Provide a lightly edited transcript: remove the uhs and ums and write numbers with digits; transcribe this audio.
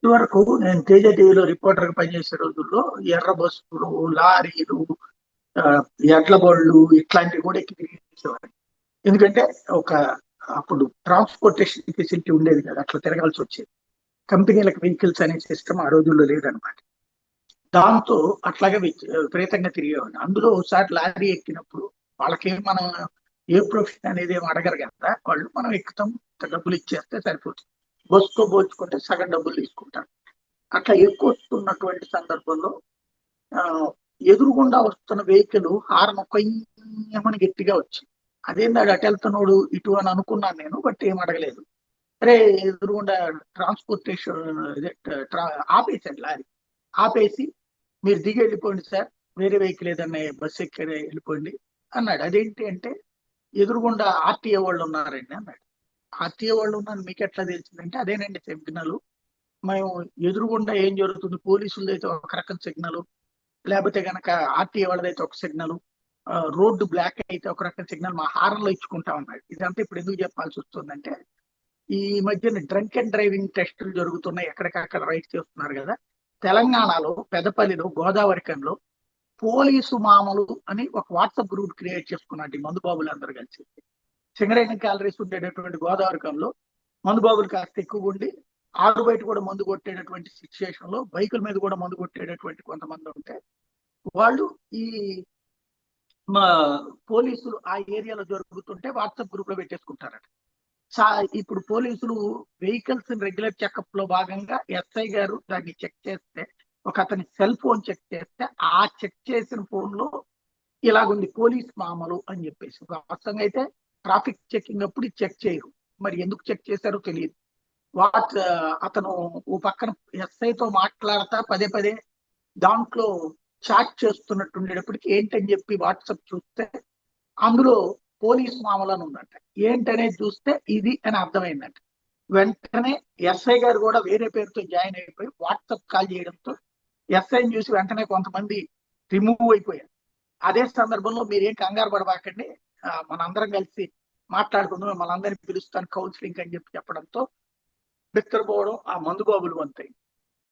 ఇదివరకు నేను తేజ టీవీలో రిపోర్టర్ గా పనిచేసే రోజుల్లో ఎర్ర బస్సులు, లారీలు, ఆ, ఎడ్ల బళ్ళు ఇట్లాంటివి కూడా ఎక్కి తిరిగేసేవాడిని. ఎందుకంటే ఒక అప్పుడు ట్రాన్స్పోర్టేషన్ ఫెసిలిటీ ఉండేది కదా, అట్లా తిరగాల్సి వచ్చేది. కంపెనీలకు వెహికల్స్ అనే సిస్టమ్ ఆ రోజుల్లో లేదనమాట. దాంతో అట్లాగే విపరీతంగా తిరిగేవాడిని. అందులో ఒకసారి లారీ ఎక్కినప్పుడు వాళ్ళకేం మనం ఏ ప్రొఫెషన్ అనేది ఏం అడగరు కదా, వాళ్ళు మనం ఎక్కుతాం, ఇంత డబ్బులు ఇచ్చేస్తే సరిపోతుంది. బస్సుతో పోల్చుకుంటే సగం డబ్బులు తీసుకుంటారు. అట్లా ఎక్కువ వస్తున్నటువంటి సందర్భంలో ఆ ఎదురుగుండా వస్తున్న వెహికల్ హార్న్ కొయ్యమని గట్టిగా వచ్చింది. అదేందాడు అటు వెళ్తున్నాడు ఇటు అని అనుకున్నాను నేను, బట్ ఏం అడగలేదు. అరే ఎదురుగుండా ట్రాన్స్పోర్టేషన్ ఇదే ఆపేసాడు లారీ. ఆపేసి మీరు దిగి వెళ్ళిపోండి సార్, వేరే వెహికల్ ఏదన్నా బస్సు ఎక్కి వెళ్ళిపోండి అన్నాడు. అదేంటి అంటే ఎదురుగుండా ఆర్టీఏ వాళ్ళు ఉన్నారండి అన్నాడు. ఆర్టీఏ వాళ్ళు ఉన్నారు మీకు ఎట్లా తెలిసిందంటే, అదేనండి సిగ్నల్. మేము ఎదురుగుండా ఏం జరుగుతుంది, పోలీసులది అయితే ఒక రకం సిగ్నల్, లేకపోతే గనక ఆర్టీఏ వాళ్ళదైతే ఒక సిగ్నల్, రోడ్డు బ్లాక్ అయితే ఒక రకం సిగ్నల్, మా హారంలో ఇచ్చుకుంటా ఉన్నాడు. ఇదంతా ఇప్పుడు ఎందుకు చెప్పాల్సి వస్తుందంటే, ఈ మధ్యన డ్రంక్ అండ్ డ్రైవింగ్ టెస్టులు జరుగుతున్నాయి, ఎక్కడికక్కడ రైడ్ చేస్తున్నారు కదా. తెలంగాణలో పెదపల్లిలో గోదావరికంలో పోలీసు మామలు అని ఒక వాట్సాప్ గ్రూప్ క్రియేట్ చేసుకున్నట్టు ఈ మందుబాబులు అందరూ కలిసి సింగరేణి క్యాలరీస్ ఉండేటటువంటి గోదావరికంలో మందుబాబులు కాస్త ఎక్కువ ఉండి ఆరు బయట కూడా మందు కొట్టేటటువంటి సిచ్యువేషన్ లో బైకుల మీద కూడా మందు కొట్టేటటువంటి కొంతమంది ఉంటే వాళ్ళు ఈ మా పోలీసులు ఆ ఏరియాలో జరుగుతుంటే వాట్సాప్ గ్రూప్ లో పెట్టేసుకుంటారట. ఇప్పుడు పోలీసులు వెహికల్స్ రెగ్యులర్ చెకప్ లో భాగంగా ఎస్ఐ గారు దాన్ని చెక్ చేస్తే, ఒక అతని సెల్ ఫోన్ చెక్ చేస్తే, ఆ చెక్ చేసిన ఫోన్ లో ఇలాగుంది పోలీస్ మామలు అని చెప్పేసి. వాస్తవంగా అయితే ట్రాఫిక్ చెకింగ్ అప్పుడు చెక్ చేయరు, మరి ఎందుకు చెక్ చేశారో తెలియదు. వాట్ అతను ఓ పక్కన ఎస్ఐతో మాట్లాడతా పదే పదే దాంట్లో చాట్ చేస్తున్నట్టు ఉండేటప్పటికి ఏంటని చెప్పి వాట్సాప్ చూస్తే అందులో పోలీస్ మామూలు అని ఉందంట. ఏంటనేది చూస్తే ఇది అని అర్థమైందంట. వెంటనే ఎస్ఐ గారు కూడా వేరే పేరుతో జాయిన్ అయిపోయి వాట్సాప్ కాల్ చేయడంతో ఎస్ఐని చూసి వెంటనే కొంతమంది రిమూవ్ అయిపోయారు. అదే సందర్భంలో మీరేం కంగారు పడబాకండి, మనందరం కలిసి మాట్లాడుకుందాం, మనందరినీ పిలుస్తాను కౌన్సిలింగ్ అని చెప్పి చెప్పడంతో బిత్తరపోవడం ఆ మందు బాబులు వంతాయి.